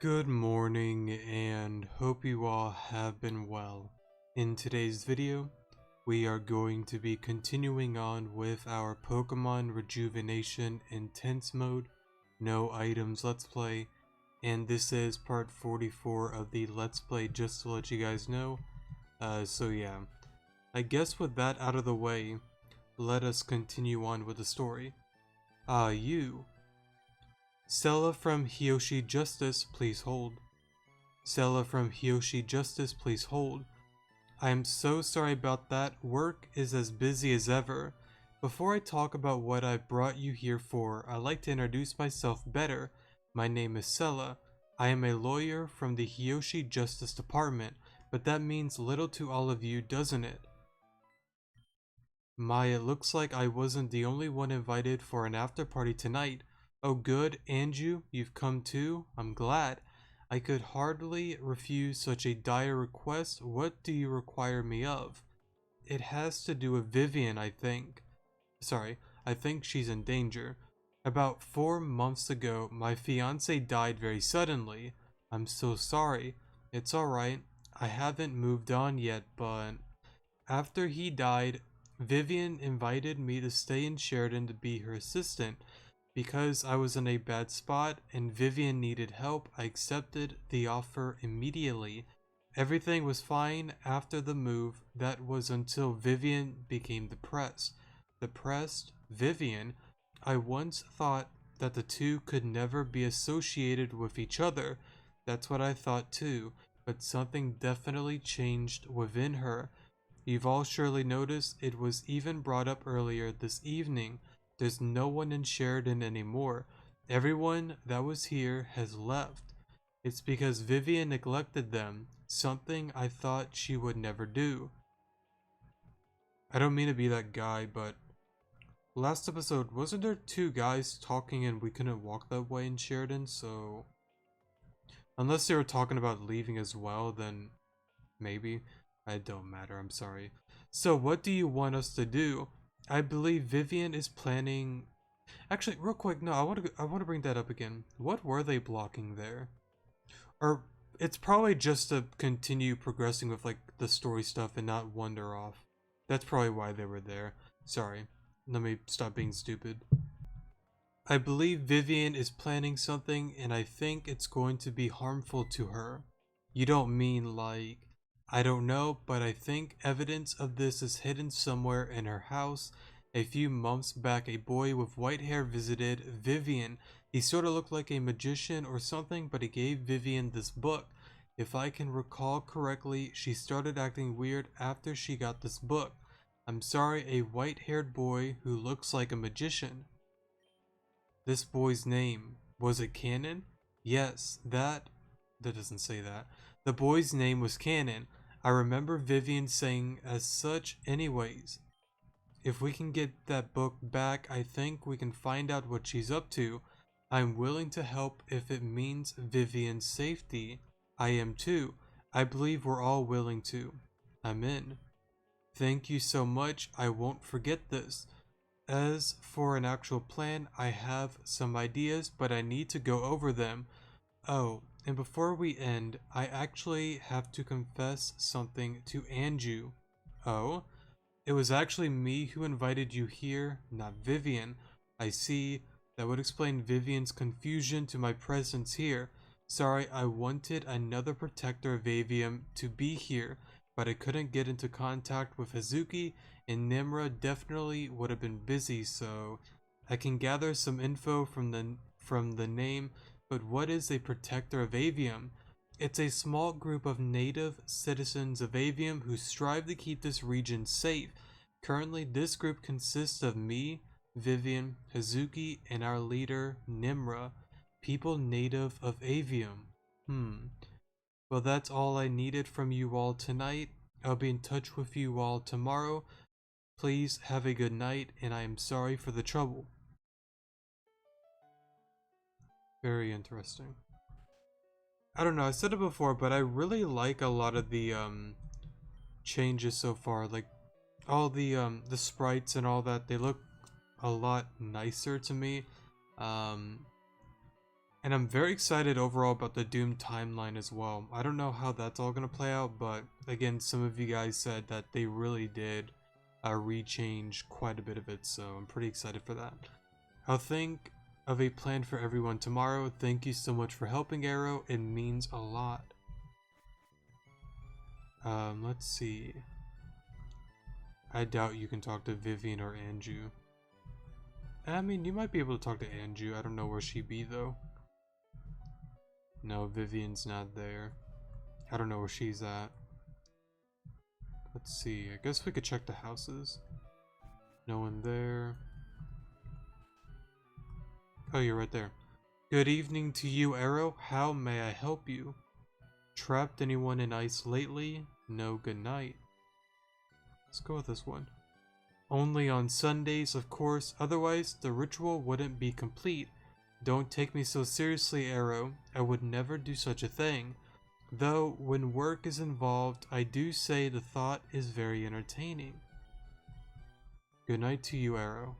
Good morning and hope you all have been well. In today's video, we are going to be continuing on with our Pokemon Rejuvenation Intense Mode, No Items Let's Play, and this is part 44 of the Let's Play, just to let you guys know. So yeah, I guess with that out of the way, let us continue on with the story. You. Stella from Hiyoshi Justice, please hold. Stella from Hiyoshi Justice, please hold. I am so sorry about that. Work is as busy as ever. Before I talk about what I brought you here for, I'd like to introduce myself better. My name is Stella. I am a lawyer from the Hiyoshi Justice Department, but that means little to all of you, doesn't it? It looks like I wasn't the only one invited for an after party tonight. Oh good, Anju, you've come too? I'm glad. I could hardly refuse such a dire request. What do you require me of? It has to do with Vivian, I think. I think she's in danger. About 4 months ago, my fiance died very suddenly. I'm so sorry. It's alright. I haven't moved on yet, but after he died, Vivian invited me to stay in Sheridan to be her assistant. Because I was in a bad spot and Vivian needed help, I accepted the offer immediately. Everything was fine after the move. That was until Vivian became depressed. Depressed? Vivian? I once thought that the two could never be associated with each other. That's what I thought too, but something definitely changed within her. You've all surely noticed it was even brought up earlier this evening. There's no one in Sheridan anymore. Everyone that was here has left. It's because Vivian neglected them, something I thought she would never do. I don't mean to be that guy, but last episode, wasn't there two guys talking and we couldn't walk that way in Sheridan, so unless they were talking about leaving as well, then maybe. It don't matter, I'm sorry. So what do you want us to do? I believe Vivian is planning. Actually, real quick, no, I want to bring that up again. What were they blocking there? Or it's probably just to continue progressing with like the story stuff and not wander off. That's probably why they were there. Sorry. Let me stop being stupid. I believe Vivian is planning something and I think it's going to be harmful to her. You don't mean like, I don't know, but I think evidence of this is hidden somewhere in her house. A few months back, a boy with white hair visited Vivian. He sort of looked like a magician or something, but he gave Vivian this book. If I can recall correctly, she started acting weird after she got this book. I'm sorry, a white-haired boy who looks like a magician. This boy's name, was it Cannon? Yes, that doesn't say that. The boy's name was Cannon. I remember Vivian saying as such anyways. If we can get that book back, I think we can find out what she's up to. I'm willing to help if it means Vivian's safety. I am too. I believe we're all willing to. I'm in. Thank you so much. I won't forget this. As for an actual plan, I have some ideas, but I need to go over them. Oh, and before we end, I actually have to confess something to Anju. Oh? It was actually me who invited you here, not Vivian. I see. That would explain Vivian's confusion to my presence here. Sorry, I wanted another protector of Avium to be here, but I couldn't get into contact with Hazuki, and Nimra definitely would have been busy, so I can gather some info from the name. But what is a protector of Avium? It's a small group of native citizens of Avium who strive to keep this region safe. Currently, this group consists of me, Vivian, Hazuki, and our leader, Nimra, people native of Avium. Well, that's all I needed from you all tonight. I'll be in touch with you all tomorrow. Please have a good night, and I am sorry for the trouble. Very interesting. I don't know, I said it before, but I really like a lot of the changes so far. Like all the sprites and all that, they look a lot nicer to me. And I'm very excited overall about the Doom timeline as well. I don't know how that's all going to play out, but again, some of you guys said that they really did rechange quite a bit of it, so I'm pretty excited for that. I'll think of a plan for everyone tomorrow. Thank you so much for helping, Arrow. It means a lot. Let's see. I doubt you can talk to Vivian or Anju. I mean, you might be able to talk to Anju. I don't know where she be, though. No, Vivian's not there. I don't know where she's at. Let's see. I guess we could check the houses. No one there. Oh, you're right there. Good evening to you, Arrow. How may I help you? Trapped anyone in ice lately? No, good night. Let's go with this one. Only on Sundays, of course. Otherwise, the ritual wouldn't be complete. Don't take me so seriously, Arrow. I would never do such a thing. Though, when work is involved, I do say the thought is very entertaining. Good night to you, Arrow.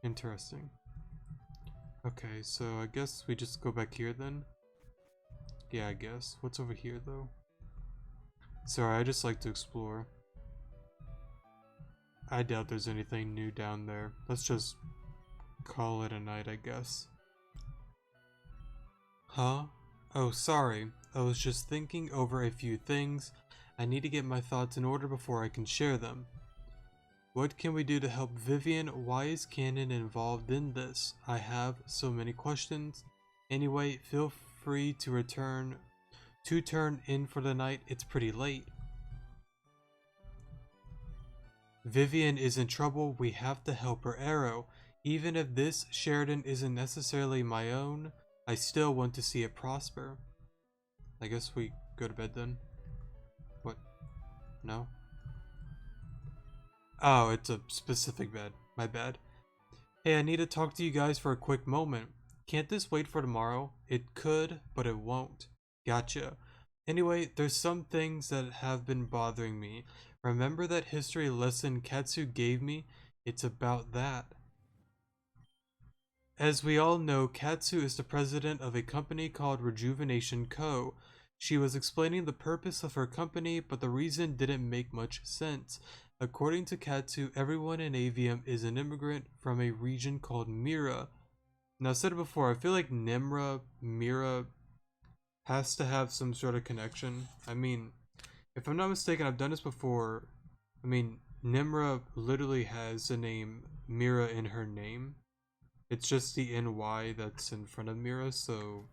Interesting. Okay, so I guess we just go back here then? Yeah, I guess. What's over here, though? Sorry, I just like to explore. I doubt there's anything new down there. Let's just call it a night, I guess. Huh? Oh, sorry. I was just thinking over a few things. I need to get my thoughts in order before I can share them. What can we do to help Vivian? Why is Canon involved in this? I have so many questions. Anyway, feel free to turn in for the night. It's pretty late. Vivian is in trouble. We have to help her, Arrow. Even if this Sheridan isn't necessarily my own, I still want to see it prosper. I guess we go to bed then. What? No? Oh, it's a specific bed. My bad. Hey, I need to talk to you guys for a quick moment. Can't this wait for tomorrow? It could, but it won't. Gotcha. Anyway, there's some things that have been bothering me. Remember that history lesson Katsu gave me? It's about that. As we all know, Katsu is the president of a company called Rejuvenation Co. She was explaining the purpose of her company, but the reason didn't make much sense. According to Katsu, everyone in Avium is an immigrant from a region called Mira. Now, I said it before, I feel like Nimra, Mira has to have some sort of connection. I mean, if I'm not mistaken, I've done this before. I mean, Nimra literally has the name Mira in her name. It's just the NY that's in front of Mira, so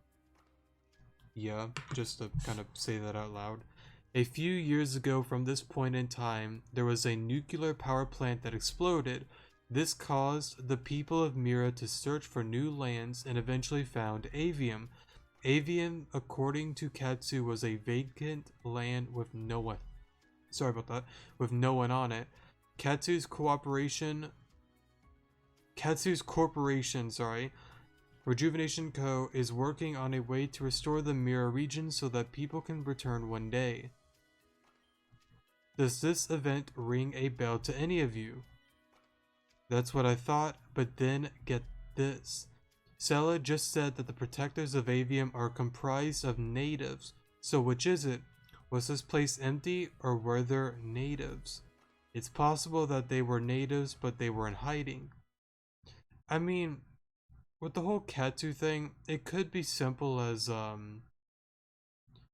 yeah, just to kind of say that out loud. A few years ago from this point in time, there was a nuclear power plant that exploded. This caused the people of Mira to search for new lands and eventually found Avium. Avium, according to Katsu, was a vacant land with no one. Sorry about that. With no one on it. Katsu's corporation, Rejuvenation Co. is working on a way to restore the Mira region so that people can return one day. Does this event ring a bell to any of you? That's what I thought, but then get this. Sela just said that the protectors of Avium are comprised of natives. So which is it? Was this place empty, or were there natives? It's possible that they were natives, but they were in hiding. I mean, with the whole Katsu thing, it could be simple as,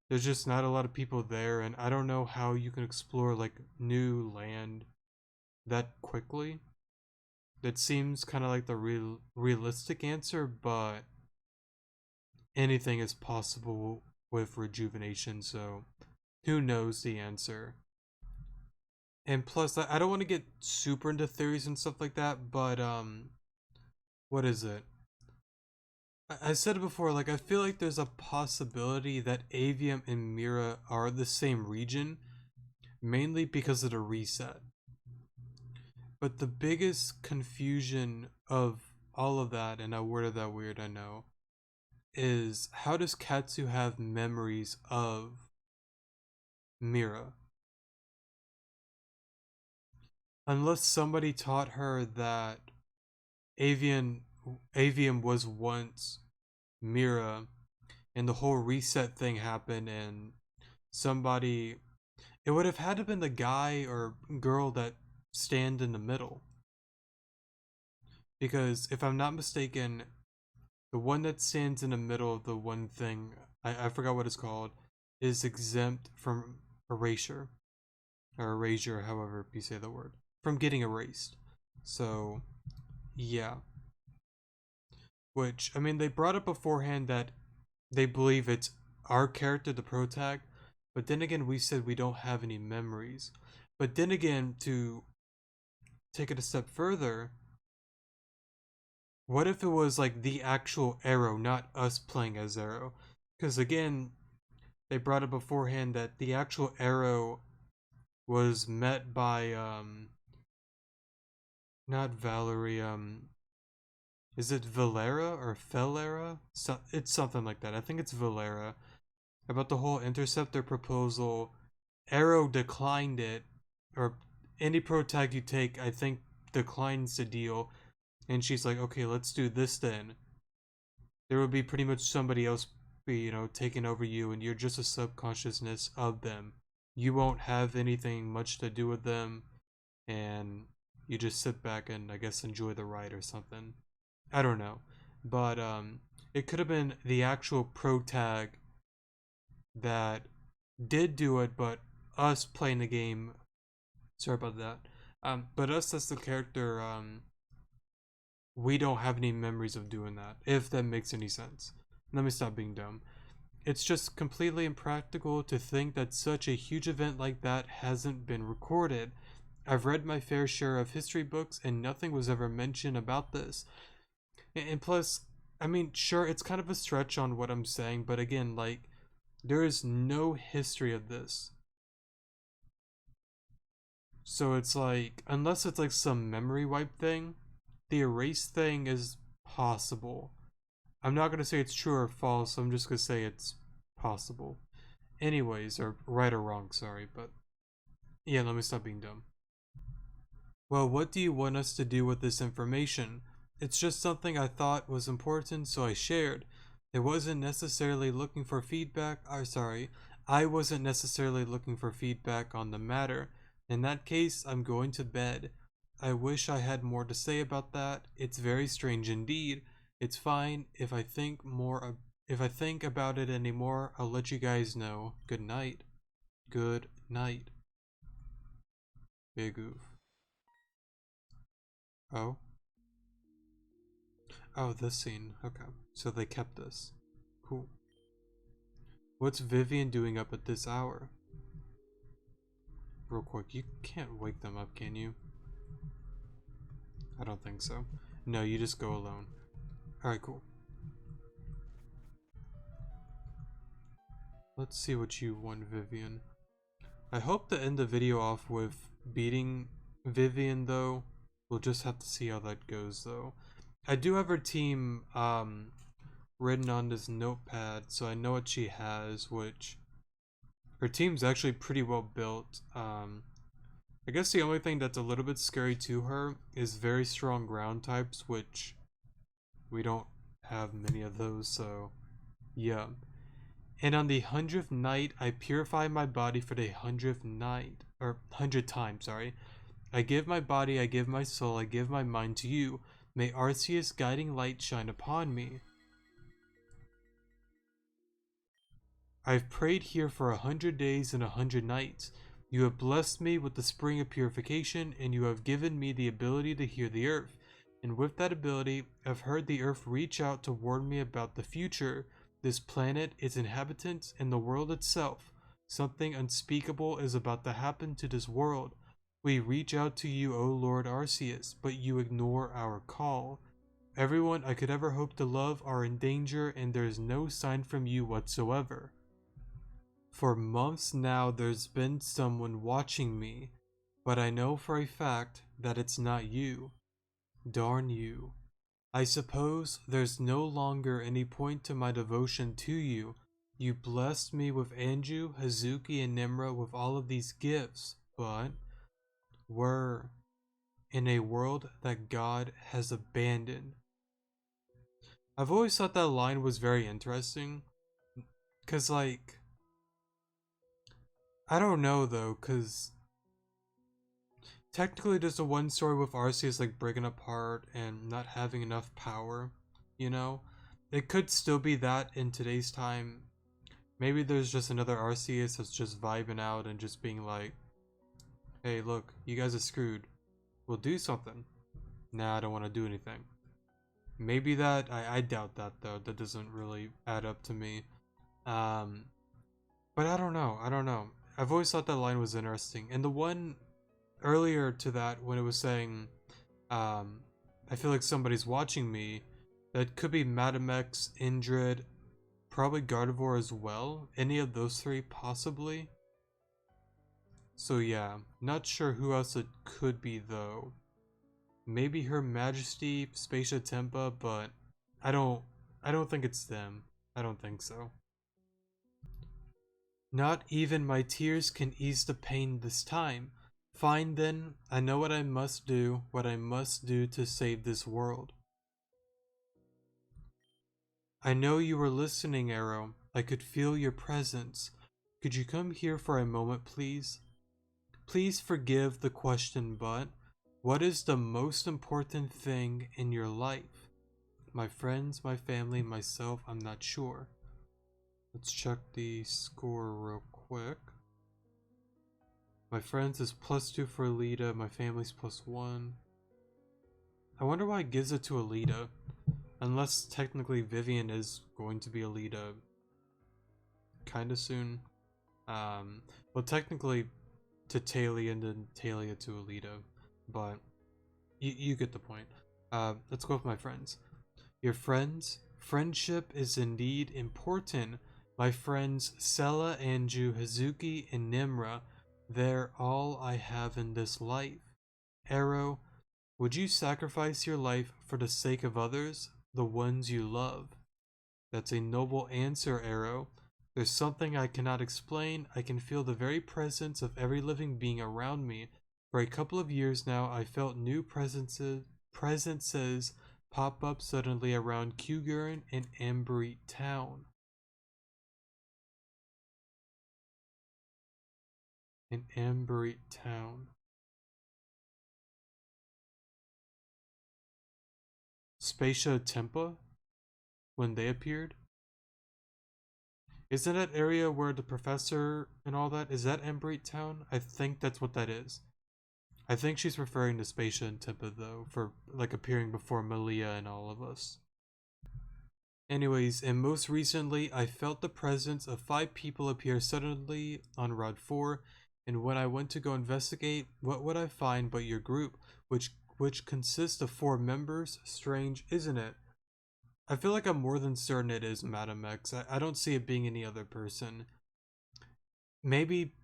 there's just not a lot of people there, and I don't know how you can explore, like, new land that quickly. That seems kind of like the realistic answer, but anything is possible with Rejuvenation, so who knows the answer. And plus, I don't want to get super into theories and stuff like that, but, what is it? I said it before, like, I feel like there's a possibility that Avium and Mira are the same region, mainly because of the reset. But the biggest confusion of all of that, and I worded that weird, I know, is how does Katsu have memories of Mira? Unless somebody taught her that Avian Avium was once Mira, and the whole reset thing happened, and somebody, it would have had to been the guy or girl that stand in the middle, because if I'm not mistaken, the one that stands in the middle of the one thing, I forgot what it's called, is exempt from erasure, or erasure, however you say the word, from getting erased. So yeah, which, I mean, they brought up beforehand that they believe it's our character, the protag, but then again, we said we don't have any memories. But then again, to take it a step further, what if it was like the actual Arrow, not us playing as Arrow? Because again, they brought up beforehand that the actual Arrow was met by not Valerie, is it Valera or Felera? So, it's something like that. I think it's Valera. About the whole interceptor proposal, Arrow declined it, or any pro tag you take, I think, declines the deal. And she's like, okay, let's do this then. There will be pretty much somebody else be, taking over you, and you're just a subconsciousness of them. You won't have anything much to do with them, and you just sit back and I guess enjoy the ride or something. I don't know. But it could have been the actual pro tag that did do it, but us playing the game. Sorry about that. But us as the character, we don't have any memories of doing that. If that makes any sense. Let me stop being dumb. It's just completely impractical to think that such a huge event like that hasn't been recorded. I've read my fair share of history books, and nothing was ever mentioned about this. And plus, I mean, sure, it's kind of a stretch on what I'm saying, but again, like, there is no history of this. So it's like, unless it's like some memory wipe thing, the erase thing is possible. I'm not going to say it's true or false, I'm just going to say it's possible. Anyways, or right or wrong, sorry, but yeah, let me stop being dumb. Well, what do you want us to do with this information? It's just something I thought was important, so I shared. It wasn't necessarily looking for feedback. I wasn't necessarily looking for feedback on the matter. In that case, I'm going to bed. I wish I had more to say about that. It's very strange indeed. It's fine if I think more. If I think about it anymore, I'll let you guys know. Good night. Good night. Big oof. Oh. Oh, this scene. Okay. So they kept this. Cool. What's Vivian doing up at this hour? Real quick, you can't wake them up, can you? I don't think so. No, you just go alone. Alright, cool. Let's see what you want, Vivian. I hope to end the video off with beating Vivian, though. We'll just have to see how that goes, though. I do have her team, written on this notepad, so I know what she has, which her team's actually pretty well built. I guess the only thing that's a little bit scary to her is very strong ground types, which we don't have many of those, so yeah. And on the 100th night, I purify my body for the 100th night, or 100 times, sorry. I give my body, I give my soul, I give my mind to you. May Arceus' guiding light shine upon me. I've prayed here for 100 days and 100 nights. You have blessed me with the spring of purification, and you have given me the ability to hear the earth. And with that ability, I've heard the earth reach out to warn me about the future, this planet, its inhabitants, and the world itself. Something unspeakable is about to happen to this world. We reach out to you, O Lord Arceus, but you ignore our call. Everyone I could ever hope to love are in danger, and there is no sign from you whatsoever. For months now there's been someone watching me, but I know for a fact that it's not you. Darn you. I suppose there's no longer any point to my devotion to you. You blessed me with Anju, Hazuki, and Nimra with all of these gifts, but we're in a world that God has abandoned. I've always thought that line was very interesting. Cause like, I don't know though, cause technically there's the one story with Arceus like breaking apart and not having enough power, you know? It could still be that in today's time. Maybe there's just another Arceus that's just vibing out and just being like, hey, look, you guys are screwed. We'll do something. Nah, I don't want to do anything. Maybe that, I doubt that though. That doesn't really add up to me. Um, but I don't know. I don't know. I've always thought that line was interesting. And the one earlier to that, when it was saying, um, I feel like somebody's watching me, that could be Madamex, Indrid, probably Gardevoir as well. Any of those three, possibly. So yeah, not sure who else it could be though. Maybe Her Majesty, Spacia Tempa, but I don't I don't think it's them. I don't think so. Not even my tears can ease the pain this time. Fine then, I know what I must do to save this world. I know you were listening, Arrow. I could feel your presence. Could you come here for a moment, please? Please forgive the question, but what is the most important thing in your life? My friends, my family, myself, I'm not sure. Let's check the score real quick. My friends is +2 for Alita, my family's +1. I wonder why it gives it to Alita. Unless technically Vivian is going to be Alita kinda soon. Well technically to Talia and then Talia to Alita, but you get the point. Let's go with my friends. Your friends? Friendship is indeed important. My friends Sella, Anju, Hazuki, and Nimra, they're all I have in this life. Arrow, would you sacrifice your life for the sake of others, the ones you love? That's a noble answer, Arrow. There's something I cannot explain. I can feel the very presence of every living being around me. For a couple of years now, I felt new presences pop up suddenly around Kyugurin and Ambreet Town. In Ambreet Town. Spacia Tempa? When they appeared? Isn't that area where the professor and all that? Is that Ambreet Town? I think that's what that is. I think she's referring to Spacia and Tempa though, for like appearing before Malia and all of us. Anyways, and most recently, I felt the presence of 5 people appear suddenly on Route 4, and when I went to go investigate, what would I find but your group, which consists of 4 members? Strange, isn't it? I feel like I'm more than certain it is Madam X. I don't see it being any other person. Maybe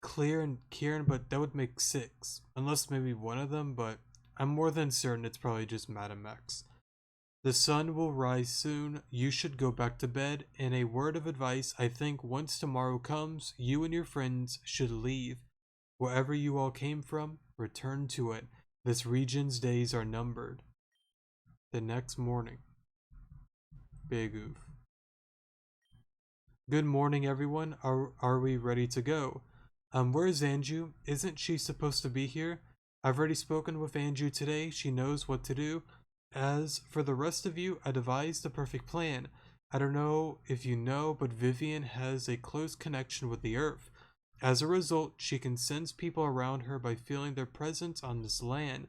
Clear and Kieran, but that would make 6. Unless maybe one of them, but I'm more than certain it's probably just Madam X. The sun will rise soon. You should go back to bed. And a word of advice, I think once tomorrow comes, you and your friends should leave. Wherever you all came from, return to it. This region's days are numbered. The next morning. Big oof. Good morning, everyone. Are we ready to go? Where's Anju? Isn't she supposed to be here? I've already spoken with Anju today. She knows what to do. As for the rest of you, I devised the perfect plan. I don't know if you know, but Vivian has a close connection with the Earth. As a result, she can sense people around her by feeling their presence on this land.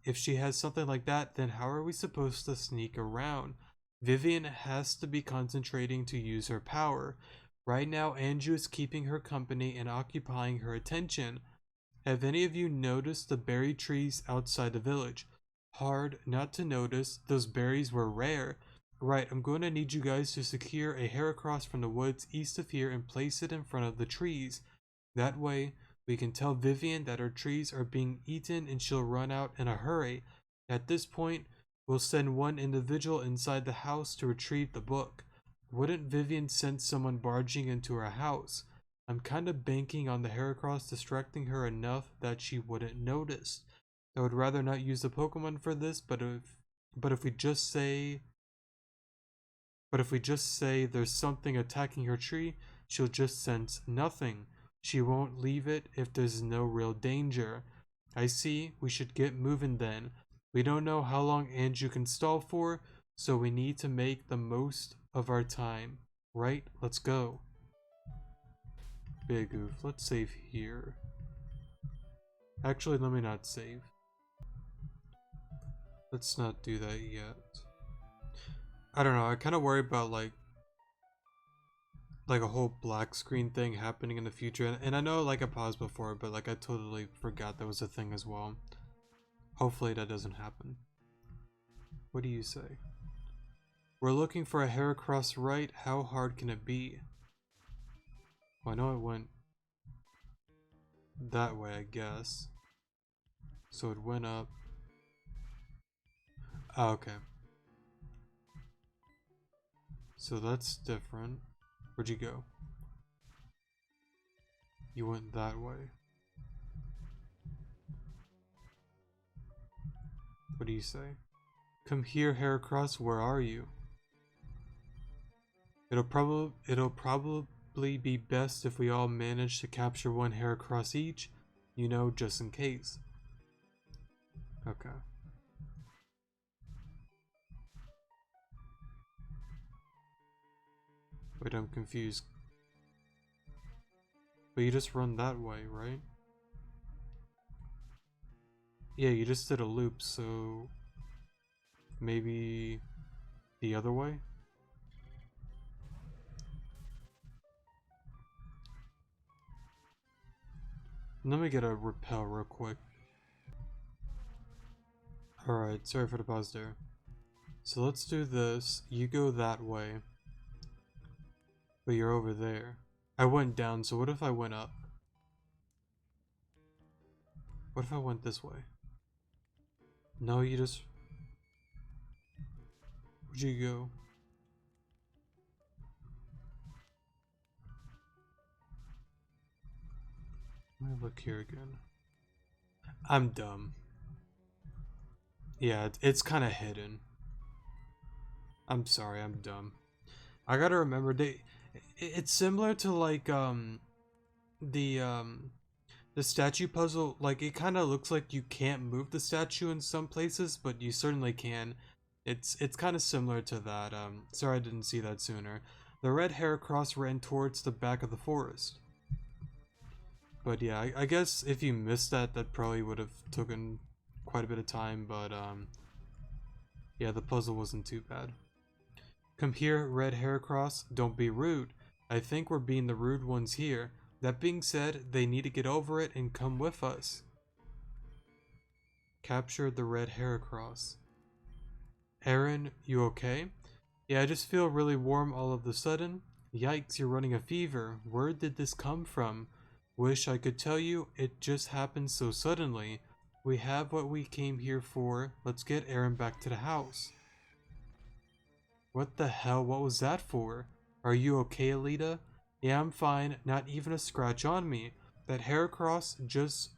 If she has something like that, then how are we supposed to sneak around? Vivian has to be concentrating to use her power. Right now, Anju is keeping her company and occupying her attention. Have any of you noticed the berry trees outside the village? Hard not to notice, those berries were rare. Right, I'm going to need you guys to secure a Heracross from the woods east of here and place it in front of the trees. That way, we can tell Vivian that our trees are being eaten and she'll run out in a hurry. At this point, we'll send one individual inside the house to retrieve the book. Wouldn't Vivian sense someone barging into her house? I'm kind of banking on the Heracross distracting her enough that she wouldn't notice. I would rather not use the Pokemon for this, but if we just say But if we just say there's something attacking her tree, she'll just sense nothing. She won't leave it if there's no real danger. I see, we should get moving then. We don't know how long Andrew can stall for, so we need to make the most of our time. Right? Let's go. Big oof. Let's save here. Actually, let me not save. Let's not do that yet. I don't know, I kind of worry about like a whole black screen thing happening in the future, and I know like I paused before, but like I totally forgot that was a thing as well. Hopefully that doesn't happen. What do you say? We're looking for a Heracross, right? How hard can it be? Well, I know it went that way, I guess. So it went up. Oh, okay. So that's different. Where'd you go? You went that way. What do you say? Come here, Heracross, where are you? It'll probably be best if we all manage to capture one Heracross each, you know, just in case. Okay. Wait, I'm confused. But you just run that way, right? Yeah, you just did a loop, so maybe the other way? Let me get a repel real quick. Alright, sorry for the pause there. So let's do this. You go that way. But you're over there. I went down, so what if I went up? What if I went this way? No, you just... Where'd you go? Let me look here again. I'm dumb. Yeah, it's kind of hidden. I'm sorry, I'm dumb. I gotta remember, it's similar to like, the statue puzzle. Like, it kind of looks like you can't move the statue in some places, but you certainly can. It's kind of similar to that. Sorry I didn't see that sooner. The red Heracross ran towards the back of the forest. But yeah, I guess if you missed that, that probably would have taken quite a bit of time, but yeah, the puzzle wasn't too bad. Come here, red Heracross, don't be rude. I think we're being the rude ones here. That being said, they need to get over it and come with us. Capture the red Heracross. Aaron, you okay? Yeah, I just feel really warm all of a sudden. Yikes, you're running a fever. Where did this come from? Wish I could tell you, it just happened so suddenly. We have what we came here for. Let's get Aaron back to the house. What the hell? What was that for? Are you okay, Alita? Yeah, I'm fine. Not even a scratch on me. That Heracross just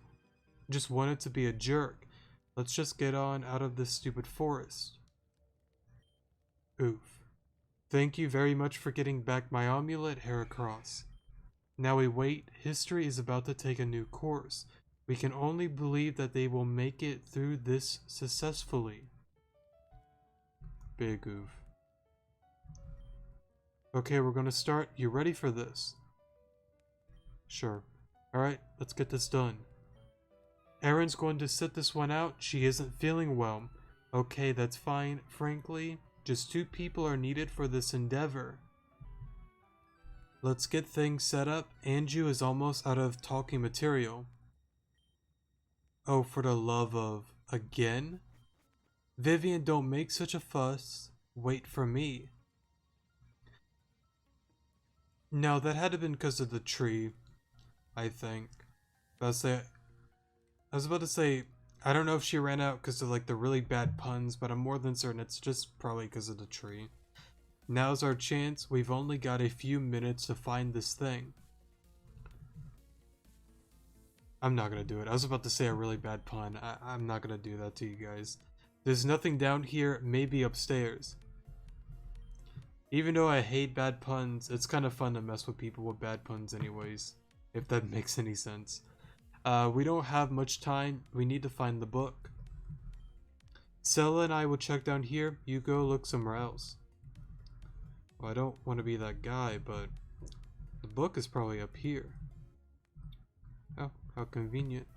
wanted to be a jerk. Let's just get on out of this stupid forest. Oof. Thank you very much for getting back my amulet, Heracross. Now we wait. History is about to take a new course. We can only believe that they will make it through this successfully. Big oof. Okay, we're gonna start. You ready for this? Sure. Alright, let's get this done. Erin's going to sit this one out. She isn't feeling well. Okay, that's fine. Frankly, just 2 people are needed for this endeavor. Let's get things set up. Anju is almost out of talking material. Oh, for the love of... Again? Vivian, don't make such a fuss. Wait for me. No, that had to have been because of the tree, I think. I was about to say, I don't know if she ran out because of like the really bad puns, but I'm more than certain it's just probably because of the tree. Now's our chance. We've only got a few minutes to find this thing. I'm not gonna do it. I was about to say a really bad pun. I'm not gonna do that to you guys. There's nothing down here, maybe upstairs. Even though I hate bad puns, it's kind of fun to mess with people with bad puns anyways, if that makes any sense. We don't have much time. We need to find the book. Sella and I will check down here. You go look somewhere else. Well, I don't want to be that guy, but the book is probably up here. Oh, how convenient.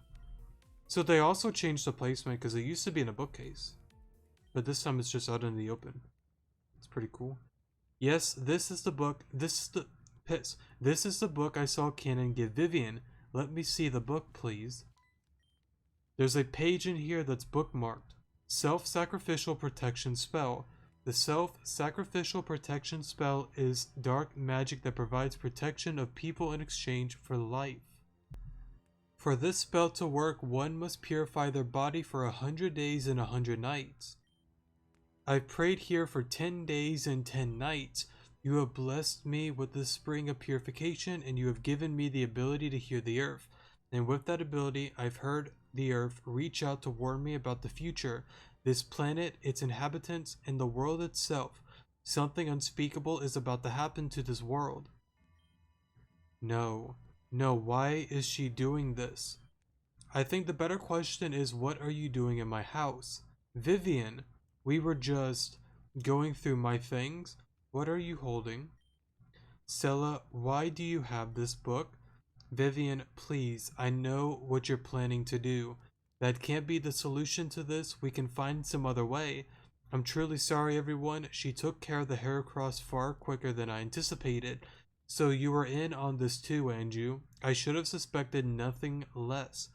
So they also changed the placement because it used to be in a bookcase. But this time it's just out in the open. It's pretty cool. Yes, this is the book. This is the book I saw Cannon give Vivian. Let me see the book, please. There's a page in here that's bookmarked. Self-sacrificial protection spell. The self-sacrificial protection spell is dark magic that provides protection of people in exchange for life. For this spell to work, one must purify their body for 100 days and 100 nights. I've prayed here for 10 days and 10 nights. You have blessed me with the spring of purification, and you have given me the ability to hear the earth. And with that ability, I've heard the earth reach out to warn me about the future, this planet, its inhabitants, and the world itself. Something unspeakable is about to happen to this world. No, why is she doing this? I think the better question is, what are you doing in my house? Vivian, we were just going through my things. What are you holding? Sella, why do you have this book? Vivian, please, I know what you're planning to do. That can't be the solution to this. We can find some other way. I'm truly sorry, everyone. She took care of the Heracross far quicker than I anticipated. So you were in on this too, Andrew. I should have suspected nothing less.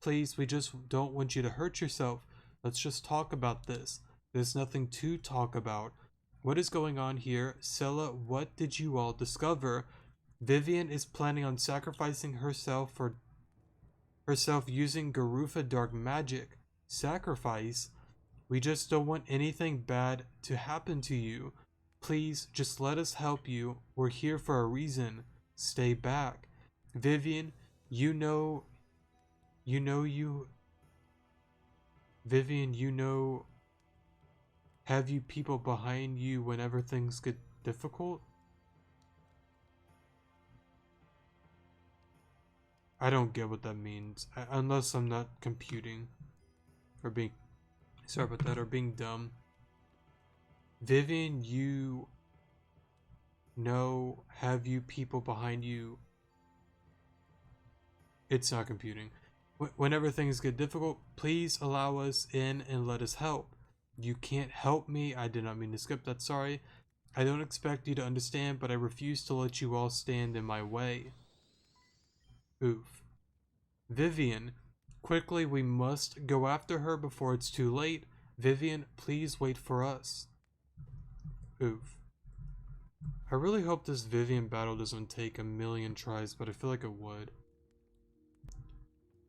Please, we just don't want you to hurt yourself. Let's just talk about this. There's nothing to talk about. What is going on here? Sella, what did you all discover? Vivian is planning on sacrificing herself using Garufa dark magic. Sacrifice? We just don't want anything bad to happen to you. Please, just let us help you. We're here for a reason. Stay back. Vivian, have you people behind you whenever things get difficult? I don't get what that means, unless I'm not computing, or being, sorry about that, or being dumb. Vivian, have you people behind you? It's not computing. Whenever things get difficult, please allow us in and let us help. You can't help me. I did not mean to skip that, sorry. I don't expect you to understand, but I refuse to let you all stand in my way. Oof. Vivian, quickly, we must go after her before it's too late. Vivian, please wait for us. Oof. I really hope this Vivian battle doesn't take a million tries, but I feel like it would.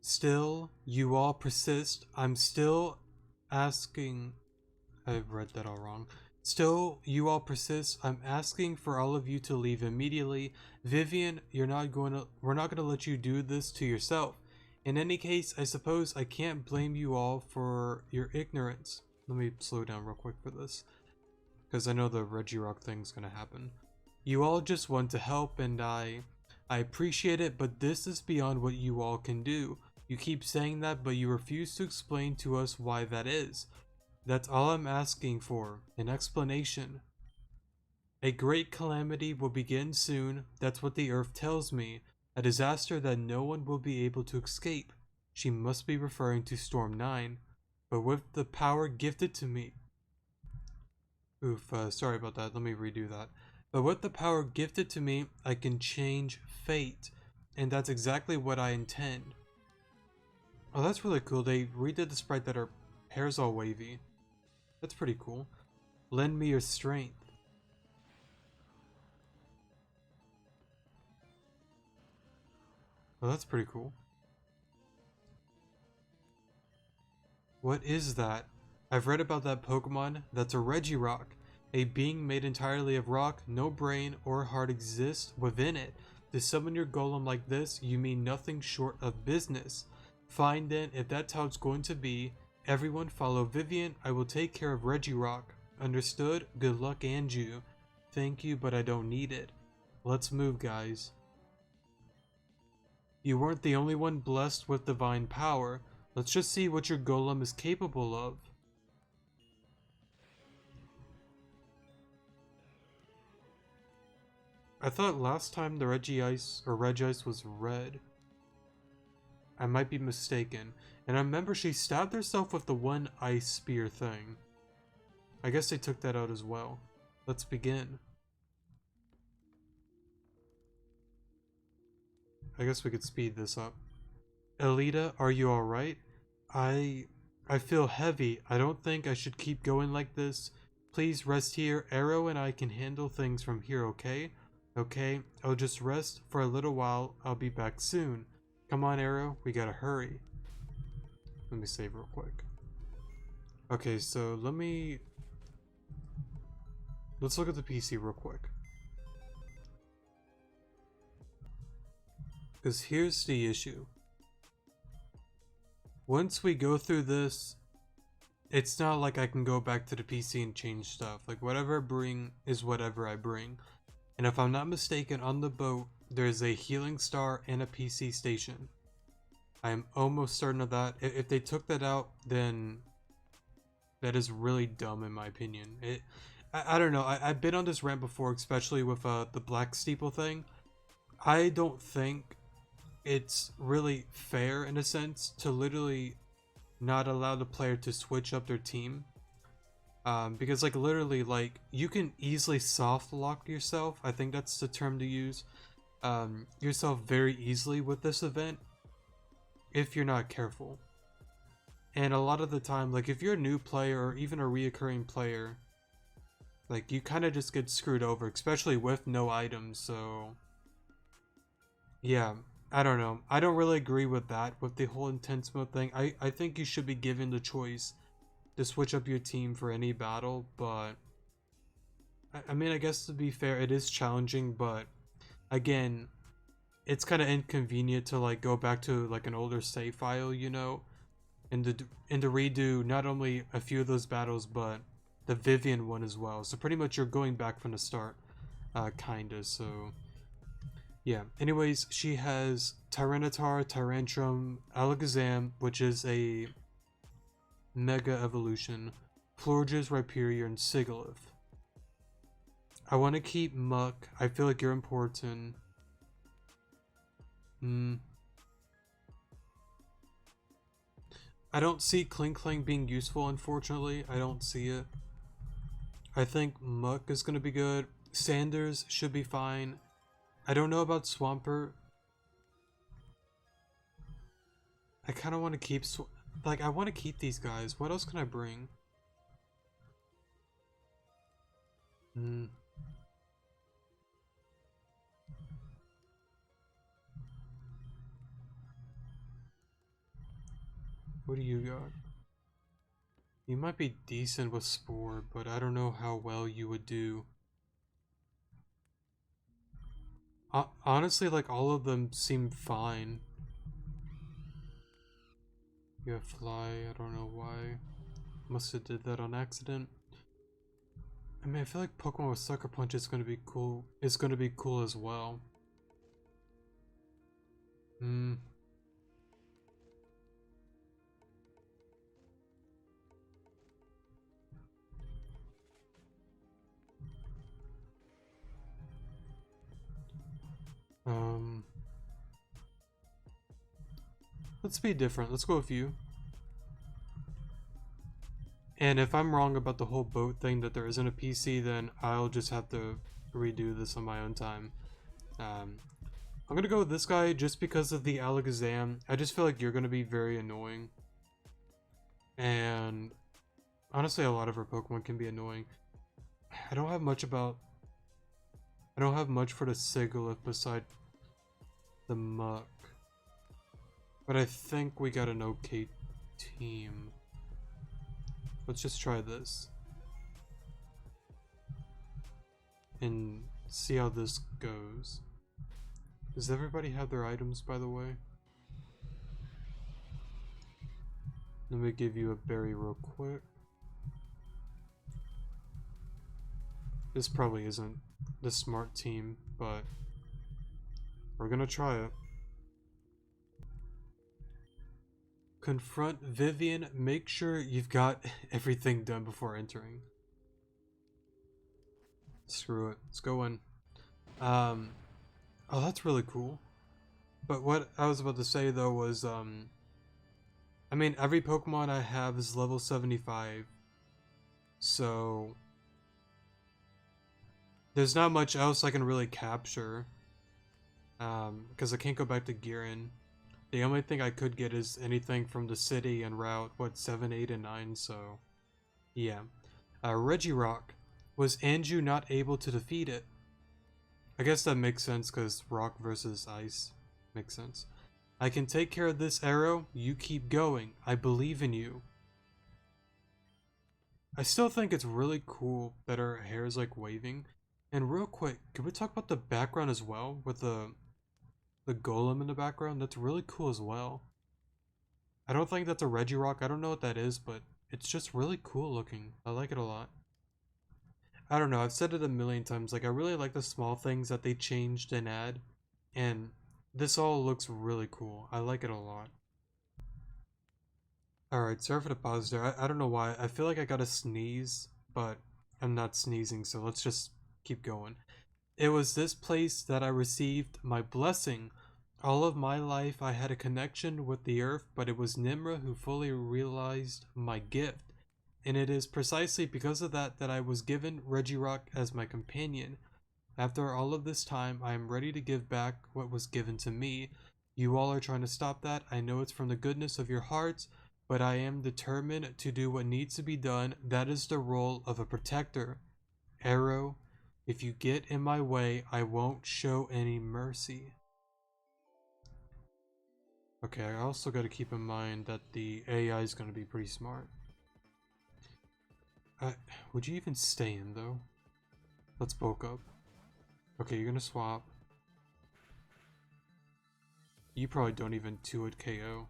Still, you all persist. I'm still asking... I've read that all wrong. Still, you all persist. I'm asking for all of you to leave immediately. Vivian, we're not going to let you do this to yourself. In any case, I suppose I can't blame you all for your ignorance. Let me slow down real quick for this, because I know the Regirock thing's going to happen. You all just want to help, and I appreciate it, but this is beyond what you all can do. You keep saying that, but you refuse to explain to us why that is. That's all I'm asking for, an explanation. A great calamity will begin soon, that's what the earth tells me. A disaster that no one will be able to escape. She must be referring to Storm 9. But with the power gifted to me... sorry about that, let me redo that. But with the power gifted to me, I can change fate. And that's exactly what I intend. Oh, that's really cool. They redid the sprite that her hair's all wavy. That's pretty cool. Lend me your strength. Oh, that's pretty cool. What is that? I've read about that Pokemon. That's a Regirock. A being made entirely of rock, no brain or heart exists within it. To summon your golem like this, you mean nothing short of business. Fine then, if that's how it's going to be, everyone follow Vivian. I will take care of Regirock. Understood? Good luck, Andrew. Thank you, but I don't need it. Let's move, guys. You weren't the only one blessed with divine power. Let's just see what your golem is capable of. I thought last time the Regice was red. I might be mistaken. And I remember she stabbed herself with the one ice spear thing. I guess they took that out as well. Let's begin. I guess we could speed this up. Elita, are you alright? I feel heavy. I don't think I should keep going like this. Please rest here. Arrow and I can handle things from here, okay? Okay, I'll just rest for a little while. I'll be back soon. Come on, Arrow. We gotta hurry. Let me save real quick. Okay, so let's look at the PC real quick. Because here's the issue. Once we go through this, it's not like I can go back to the PC and change stuff. Like, whatever I bring is whatever I bring. And if I'm not mistaken, on the boat, there's a healing star and a PC station. I am almost certain of that. If they took that out, then that is really dumb in my opinion. I don't know. I've been on this rant before, especially with the Black Steeple thing. I don't think it's really fair in a sense to literally not allow the player to switch up their team. Because like literally, like, you can easily soft lock yourself, I think that's the term to use, yourself very easily with this event if you're not careful. And a lot of the time, like, if you're a new player or even a reoccurring player, like, you kind of just get screwed over, especially with no items. So yeah, I don't know. I don't really agree with that, with the whole intense mode thing. I think you should be given the choice to switch up your team for any battle, but I mean, I guess to be fair, it is challenging, but again, it's kind of inconvenient to like go back to like an older save file, you know, and to redo not only a few of those battles, but the Vivian one as well. So pretty much you're going back from the start, kinda. So yeah. Anyways, she has Tyranitar, Tyrantrum, Alakazam, which is a Mega Evolution, Florges, Rhyperior, and Sigilyph. I want to keep Muck. I feel like you're important. I don't see Kling being useful, unfortunately. I don't see it. I think Muck is going to be good. Sanders should be fine. I don't know about Swampert. I kind of want to keep... Like, I want to keep these guys. What else can I bring? What do you got? You might be decent with Spore, but I don't know how well you would do. Honestly, like, all of them seem fine. You have Fly, I don't know why. Must have did that on accident. I mean, I feel like Pokemon with Sucker Punch is gonna be cool. It's gonna be cool as well. Let's be different. Let's go with you. And if I'm wrong about the whole boat thing, that there isn't a PC, then I'll just have to redo this on my own time. I'm gonna go with this guy just because of the Alakazam. I just feel like you're gonna be very annoying. And honestly, a lot of her Pokemon can be annoying. I don't have much for the Sigilyph beside the Muck. But I think we got an okay team. Let's just try this. And see how this goes. Does everybody have their items, by the way? Let me give you a berry real quick. This probably isn't the smart team, but we're gonna try it. Confront Vivian. Make sure you've got everything done before entering. Screw it. Let's go in. Oh, that's really cool. But what I was about to say though was, I mean, every Pokemon I have is level 75, so there's not much else I can really capture, because I can't go back to Giran. The only thing I could get is anything from the city and route, what, 7, 8, and 9, so yeah. Regirock. Was Anju not able to defeat it? I guess that makes sense because rock versus ice makes sense. I can take care of this, Arrow. You keep going. I believe in you. I still think it's really cool that her hair is like waving. And real quick, can we talk about the background as well with the golem in the background? That's really cool as well. I don't think that's a Regirock. I don't know what that is, but it's just really cool looking. I like it a lot. I don't know. I've said it a million times. Like, I really like the small things that they changed and add. And this all looks really cool. I like it a lot. Alright, sorry for the pause there. I don't know why. I feel like I gotta sneeze, but I'm not sneezing, so let's just keep going. It was this place that I received my blessing. All of my life I had a connection with the earth, but it was Nimra who fully realized my gift. And it is precisely because of that that I was given Regirock as my companion. After all of this time, I am ready to give back what was given to me. You all are trying to stop that. I know it's from the goodness of your hearts, but I am determined to do what needs to be done. That is the role of a protector. Arrow, if you get in my way, I won't show any mercy. Okay, I also got to keep in mind that the AI is going to be pretty smart. Would you even stay in, though? Let's bulk up. Okay, you're going to swap. You probably don't even 2-hit KO.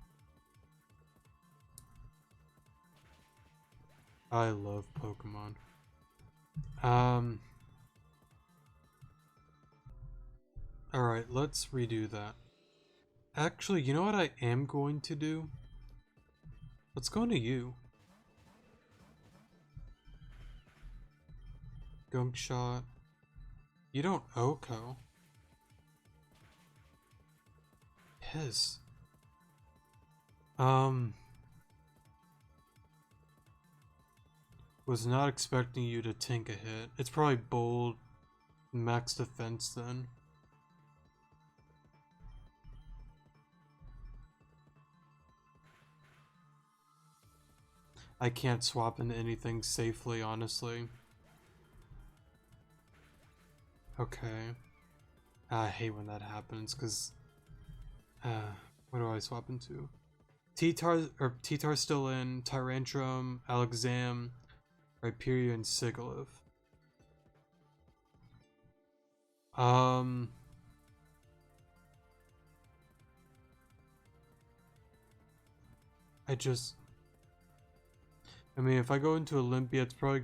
I love Pokemon. Alright, let's redo that. Actually, you know what I am going to do? Let's go into you. Gunk Shot. You don't Oko. Piss. Was not expecting you to tank a hit. It's probably bold, max defense then. I can't swap into anything safely, honestly. Okay. I hate when that happens, because... what do I swap into? T-Tar's still in, Tyrantrum, Alakazam, Rhyperior, and Sigilyph. I mean, if I go into Olympia, it's gonna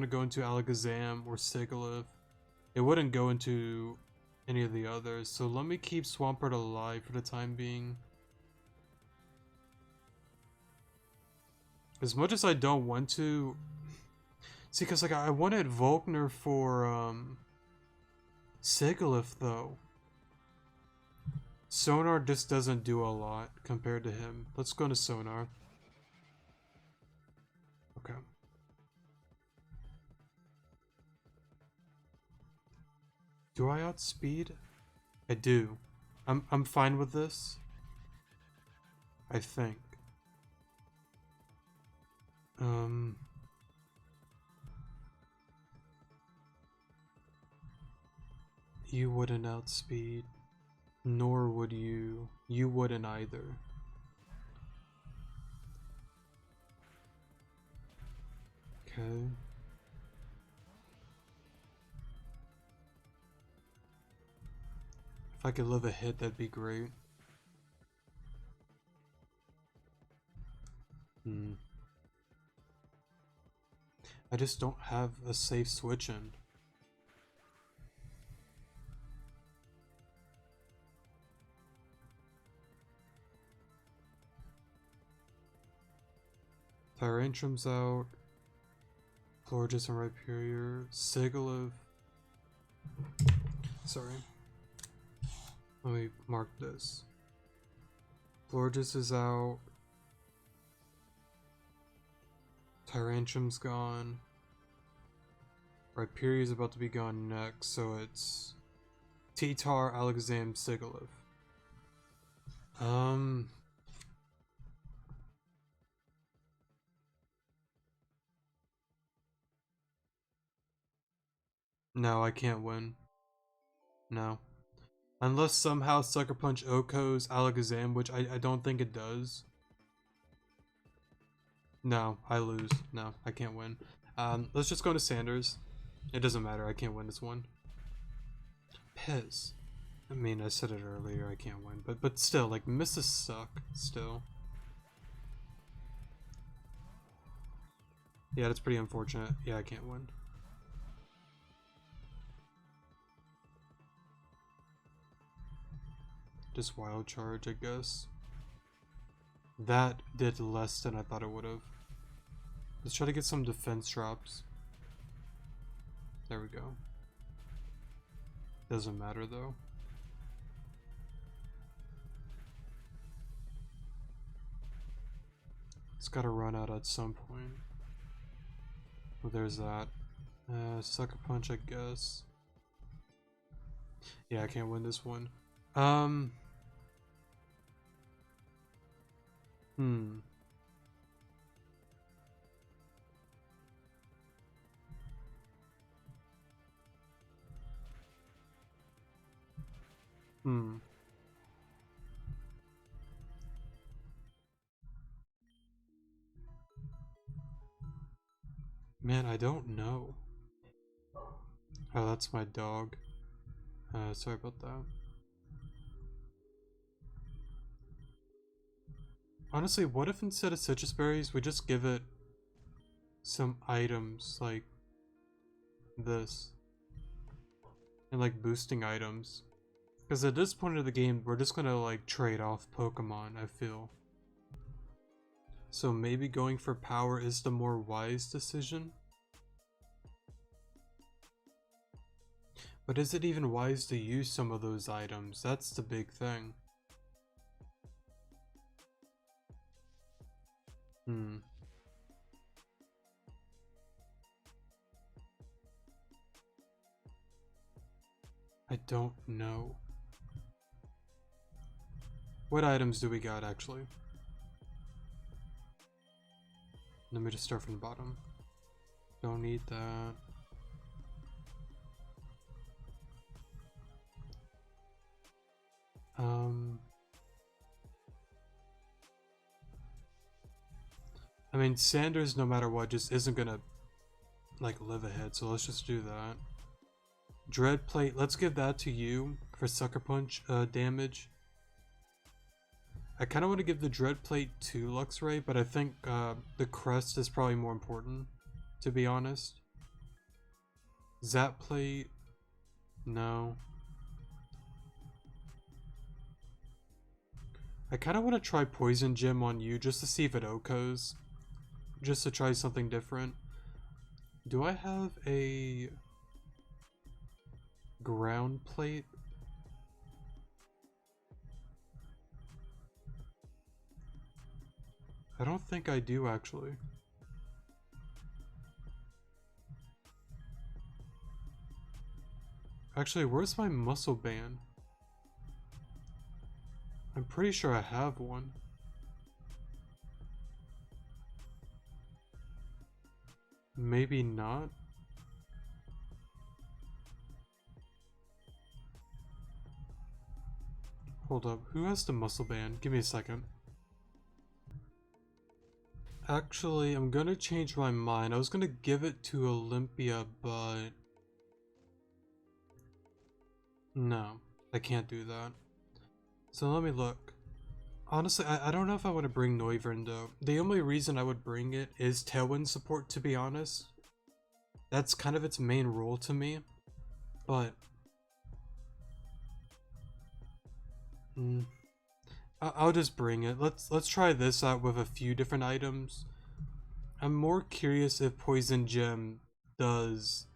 go into Alakazam or Sigilyph. It wouldn't go into any of the others, so let me keep Swampert alive for the time being. As much as I don't want to... See, because like, I wanted Volkner for, Sigilyph, though. Sonar just doesn't do a lot compared to him. Let's go to Sonar. Okay. Do I outspeed? I do. I'm fine with this. I think. You wouldn't outspeed. Nor would you. You wouldn't either. Okay. If I could live a hit, that'd be great. I just don't have a safe switch in. Tyrantrum's out. Florges and Rhyperior. Sigiliv. Sorry. Let me mark this. Florges is out. Tyrantrum's gone. Rhyperior is about to be gone next, so it's T-Tar, Alakazam, Sigiliv. No, I can't win. No. Unless somehow Sucker Punch Oko's Alakazam, which I don't think it does. No, I lose. No, I can't win. Let's just go to Sanders. It doesn't matter, I can't win this one. Piz. I mean, I said it earlier, I can't win. But still, like, misses suck, still. Yeah, that's pretty unfortunate. Yeah, I can't win. Just Wild Charge, I guess. That did less than I thought it would have. Let's try to get some defense drops. There we go. Doesn't matter though. It's gotta run out at some point. Well, there's that. Sucker Punch, I guess. Yeah, I can't win this one. Man, I don't know. Oh, that's my dog. Sorry about that. Honestly, what if instead of citrus berries, we just give it some items like this? And like boosting items. Because at this point of the game, we're just gonna like trade off Pokemon, I feel. So maybe going for power is the more wise decision? But is it even wise to use some of those items? That's the big thing. I don't know. What items do we got actually? Let me just start from the bottom. Don't need that. I mean, Sanders, no matter what, just isn't gonna like live ahead, so let's just do that. Dread Plate, let's give that to you for Sucker Punch damage. I kind of want to give the Dread Plate to Luxray, but I think the Crest is probably more important, to be honest. Zap Plate, no. I kind of want to try Poison Gem on you just to see if it OHKOs. Just to try something different. Do I have a Ground Plate? I don't think I do actually. Actually, where's my Muscle Band? I'm pretty sure I have one. Maybe not. Hold up, who has the Muscle Band? Give me a second. Actually, I'm gonna change my mind. I was gonna give it to Olympia, but no, I can't do that. So let me look. Honestly, I don't know if I want to bring Noivern though. The only reason I would bring it is Tailwind support, to be honest. That's kind of its main role to me. But I'll just bring it. Let's try this out with a few different items. I'm more curious if Poison Gem does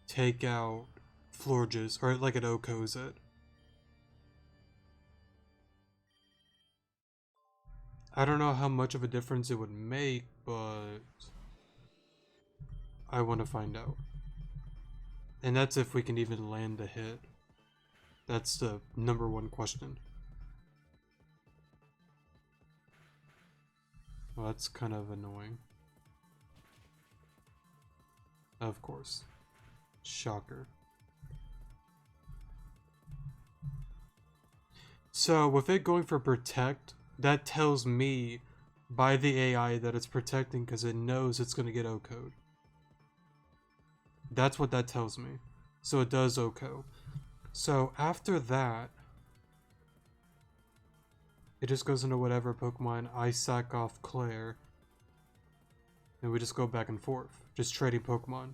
take out Florges, or like it OHKOs it. I don't know how much of a difference it would make, but I want to find out. And that's if we can even land the hit. That's the #1 question. Well, that's kind of annoying. Of course. Shocker. So, with it going for Protect, that tells me by the AI that it's protecting because it knows it's going to get OHKO'd. That's what that tells me. So it does OHKO. So after that, it just goes into whatever Pokemon I sack off Claire. And we just go back and forth, just trading Pokemon.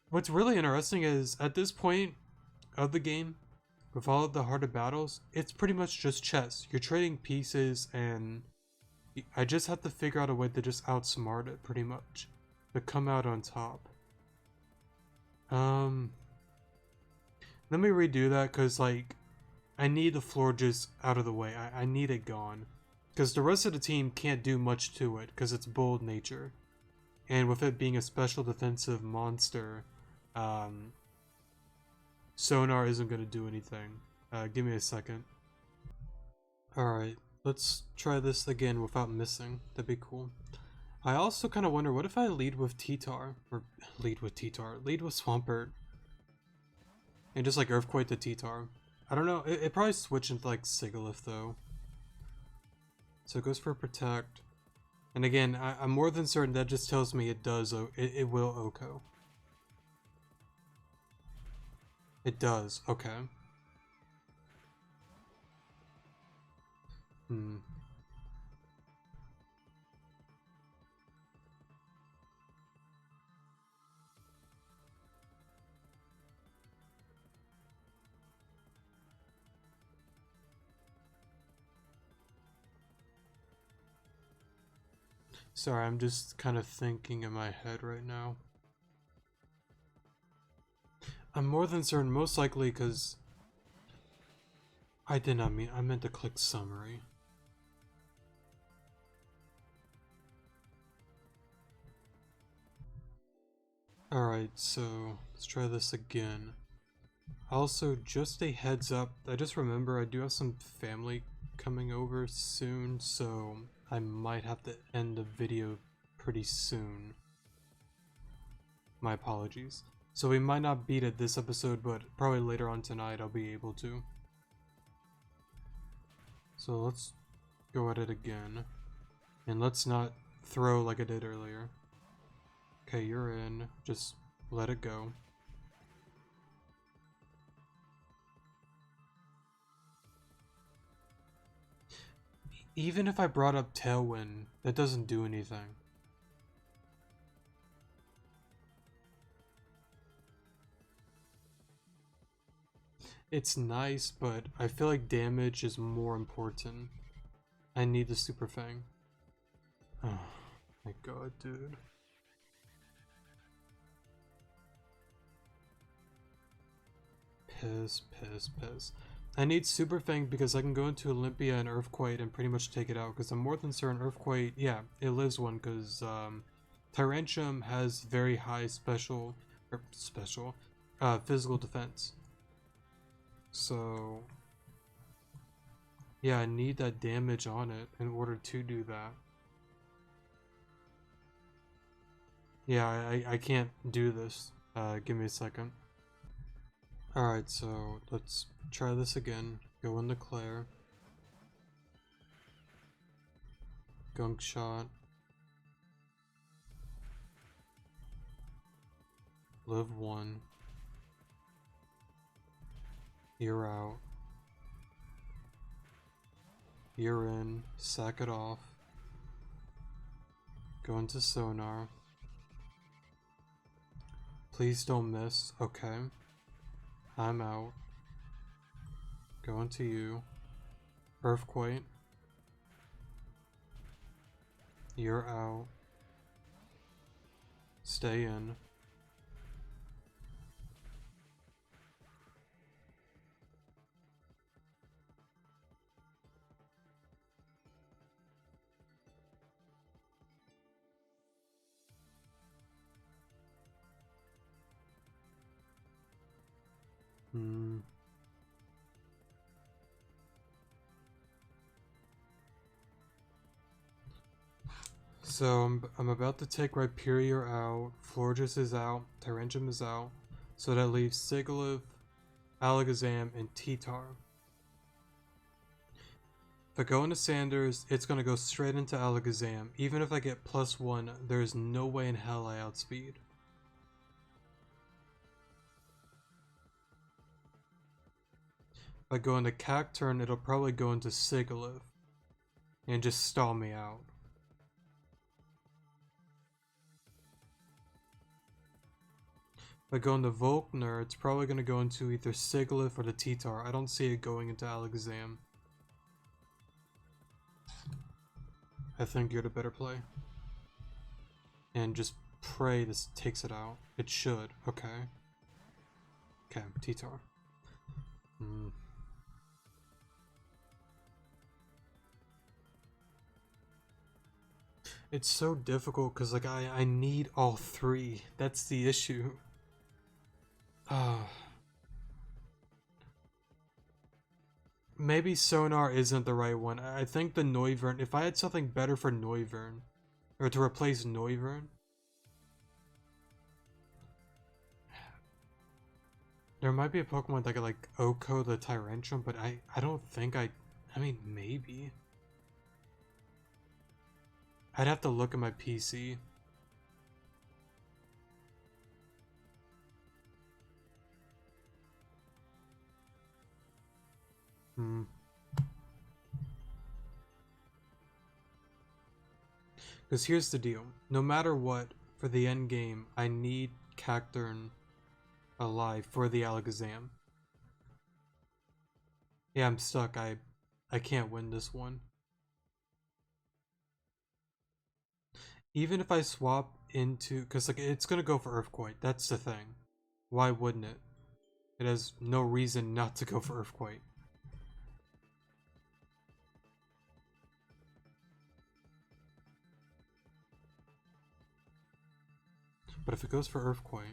What's really interesting is, at this point of the game, with all of the harder battles, it's pretty much just chess. You're trading pieces, and I just have to figure out a way to just outsmart it, pretty much. To come out on top. Let me redo that, because, like, I need the Florges out of the way. I need it gone. Because the rest of the team can't do much to it, because it's bold nature. And with it being a special defensive monster, Sonar isn't going to do anything. Give me a second. Alright, let's try this again without missing. That'd be cool. I also kind of wonder, what if I lead with T-Tar? Or lead with Swampert. And just like Earthquake to T-Tar. I don't know, it probably switch into like Sigilyph though. So it goes for Protect. And again, I'm more than certain that just tells me it does, it will OHKO. It does, okay. Sorry, I'm just kind of thinking in my head right now. I'm more than certain, most likely because I did not mean, I meant to click summary. Alright, so let's try this again. Also, just a heads up, I just remember I do have some family coming over soon, so I might have to end the video pretty soon. My apologies. So we might not beat it this episode, but probably later on tonight I'll be able to. So let's go at it again. And let's not throw like I did earlier. Okay, you're in. Just let it go. Even if I brought up Tailwind, that doesn't do anything. It's nice, but I feel like damage is more important. I need the Super Fang. Oh my god, dude. Piss. I need Super Fang because I can go into Olympia and Earthquake and pretty much take it out, because I'm more than certain Earthquake, yeah, it lives one, because Tyranium has very high physical defense. So yeah, I need that damage on it in order to do that. Yeah, I can't do this. Give me a second. Alright, so let's try this again. Go into Claire. Gunk Shot. Live 1. You're out. You're in. Sack it off. Go into Sonar. Please don't miss. Okay. I'm out. Go into you. Earthquake. You're out. Stay in. Hmm. So I'm about to take Rhyperior out, Florges is out, Tyranium is out, so that leaves Sigilyph, Alakazam, and T-Tar. If I go into Sanders, it's going to go straight into Alakazam. Even if I get +1, there's no way in hell I outspeed. If I go into Cacturn, it'll probably go into Sigilyph and just stall me out. If I go into Volkner, it's probably going to go into either Sigilyph or the T-Tar. I don't see it going into Alakazam. I think you're the better play. And just pray this takes it out. It should. Okay. Okay, T-Tar. It's so difficult because like I need all three. That's the issue. Maybe Sonar isn't the right one. I think the Noivern, if I had something better for Noivern, or to replace Noivern, there might be a Pokemon that could like Oko the Tyrantrum, but I don't think I mean, maybe. I'd have to look at my PC. Because here's the deal. No matter what, for the end game, I need Cacturn alive for the Alakazam. Yeah, I'm stuck. I can't win this one. Even if I swap into, because like it's gonna go for Earthquake. That's the thing. Why wouldn't it? It has no reason not to go for Earthquake. But if it goes for Earthquake,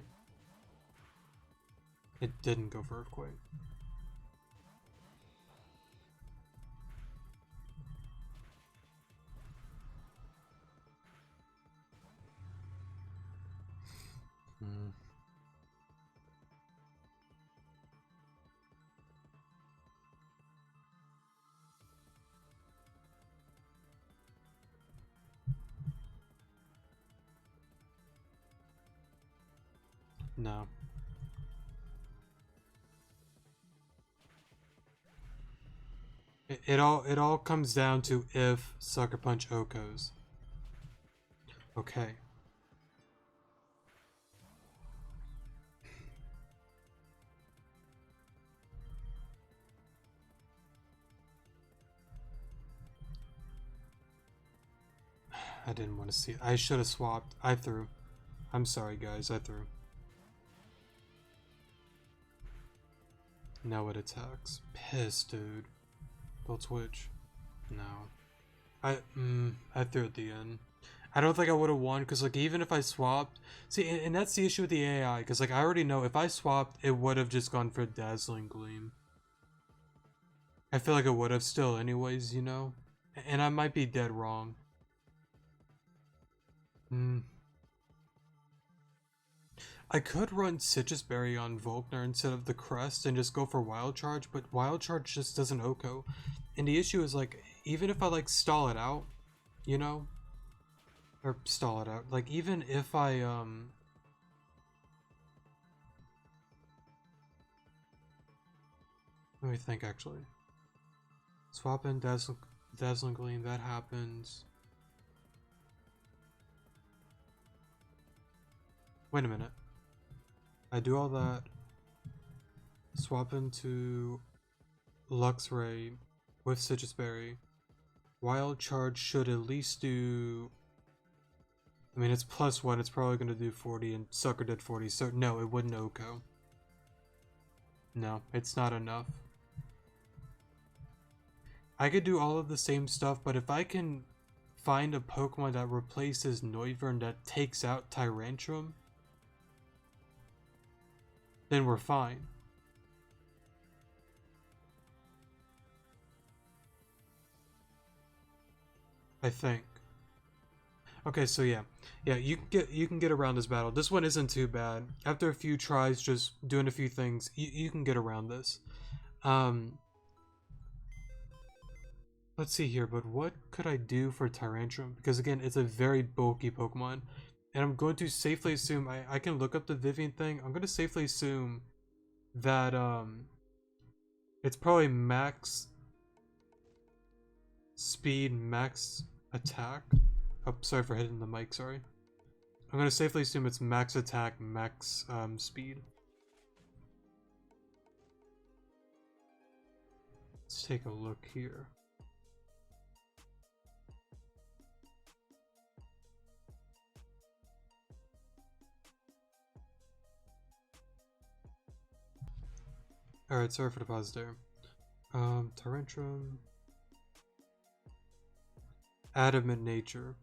it didn't go for Earthquake. No. It all comes down to if Sucker Punch Okos. Okay. I didn't want to see it. I should have swapped. I threw. I'm sorry, guys. I threw. Now it attacks. Pissed, dude. Don't switch. No. I threw at the end. I don't think I would have won because like even if I swapped, see, and that's the issue with the AI because like I already know if I swapped, it would have just gone for Dazzling Gleam. I feel like it would have still, anyways, you know, and I might be dead wrong. I could run Citrus Berry on Volkner instead of the Crest and just go for Wild Charge, but Wild Charge just doesn't Oko. And the issue is like, even if I like stall it out, you know, or stall it out, like even if I let me think actually. Swap in Dazzling Gleam, that happens. Wait a minute. I do all that. Swap into Luxray with Citrus Berry. Wild Charge should at least do I mean, it's +1, it's probably gonna do 40, and Sucker did 40, so no, it wouldn't OHKO. No, it's not enough. I could do all of the same stuff, but if I can find a Pokemon that replaces Noivern that takes out Tyrantrum, then we're fine. I think. Okay, so yeah, you can get around this battle. This one isn't too bad. After a few tries, just doing a few things, you can get around this. Let's see here, but what could I do for Tyrantrum? Because again, it's a very bulky Pokemon, and I'm going to safely assume I can look up the Vivian thing. I'm going to safely assume that it's probably max speed, max attack. Oh, sorry for hitting the mic, sorry. I'm going to safely assume it's max attack, max speed. Let's take a look here. Alright, sorry for the pause there. Tyrantrum. Adamant nature.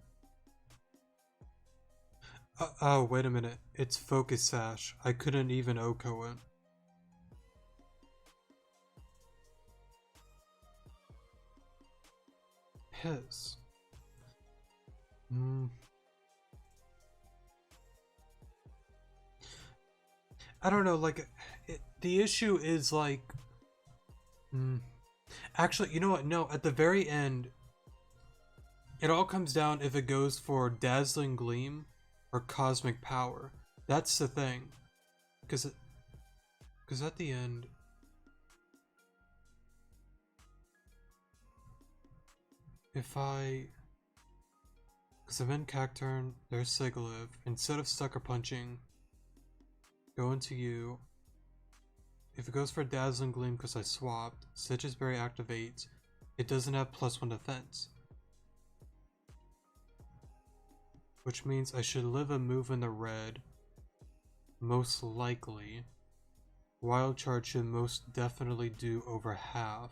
Oh, wait a minute. It's Focus Sash. I couldn't even OHKO it. Piss. I don't know, like, the issue is, like... Actually, you know what? No, at the very end, it all comes down if it goes for Dazzling Gleam or Cosmic Power. That's the thing. Because at the end... If I... Because I'm in Cacturn, there's Sigilyph. Instead of Sucker Punching, go into you. If it goes for Dazzling Gleam because I swapped, Sitrus Berry activates. It doesn't have +1 defense. Which means I should live a move in the red. Most likely. Wild Charge should most definitely do over half.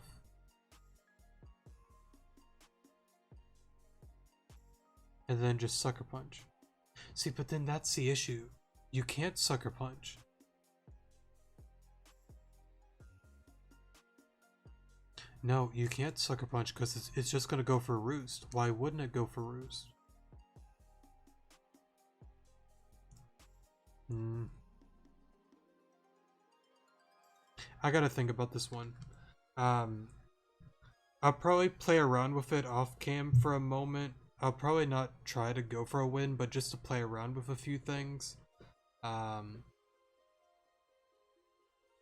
And then just Sucker Punch. See, but then that's the issue. You can't Sucker Punch. No, you can't Sucker Punch because it's just going to go for Roost. Why wouldn't it go for Roost? I gotta think about this one. I'll probably play around with it off cam for a moment. I'll probably not try to go for a win, but just to play around with a few things. But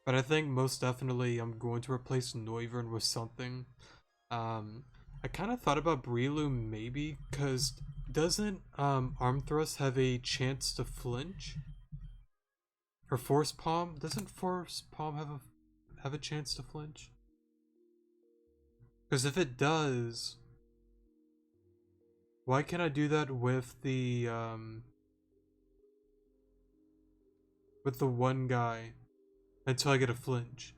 I think most definitely I'm going to replace Noivern with something. I kind of thought about Breloom maybe, because doesn't Arm Thrust have a chance to flinch? Or Force Palm? Doesn't Force Palm have a chance to flinch? Because if it does, why can't I do that with the one guy until I get a flinch?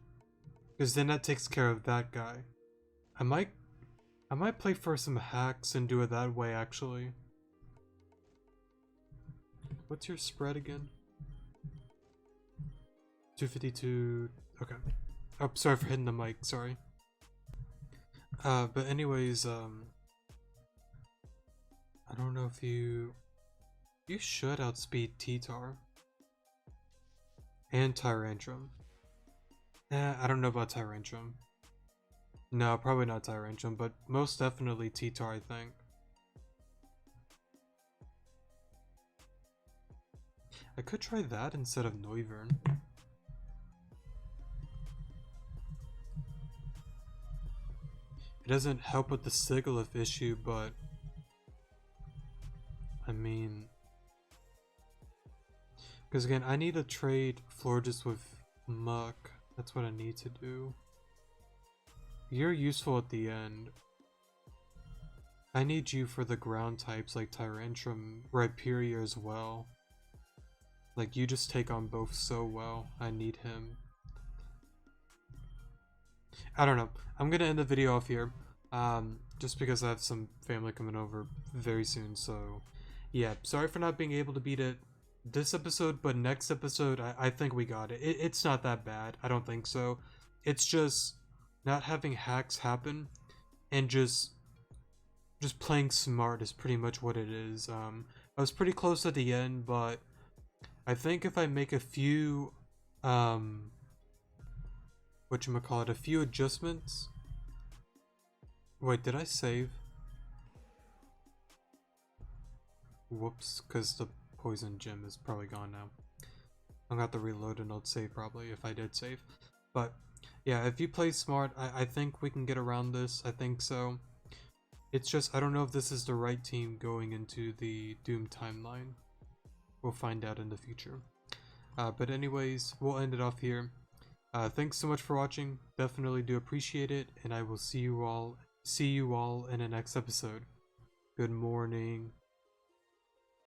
Because then that takes care of that guy. I might play for some hacks and do it that way actually. What's your spread again? 252. Okay. Oh, sorry for hitting the mic, sorry. But anyways, I don't know if you should outspeed T-Tar. And Tyrantrum. I don't know about Tyrantrum. No, probably not Tyrantrum, but most definitely T-Tar, I think. I could try that instead of Noivern. It doesn't help with the Sigilyph issue, but I mean, because again, I need to trade Florges with Muck. That's what I need to do. You're useful at the end. I need you for the ground types like Tyrantrum, Rhyperior as well. Like, you just take on both so well. I need him. I don't know. I'm gonna end the video off here. Just because I have some family coming over very soon, so yeah, sorry for not being able to beat it this episode, but next episode, I think we got it. It's not that bad. I don't think so. It's just not having hacks happen and just playing smart is pretty much what it is. I was pretty close at the end, but I think if I make a few, whatchamacallit, a few adjustments. Wait, did I save? Whoops, because the poison gem is probably gone now. I'm gonna have to reload and not save probably if I did save. But yeah, if you play smart, I think we can get around this. I think so. It's just, I don't know if this is the right team going into the Doom timeline. We'll find out in the future. But anyways, we'll end it off here. Thanks so much for watching. Definitely do appreciate it, and I will see you all in the next episode. Good morning.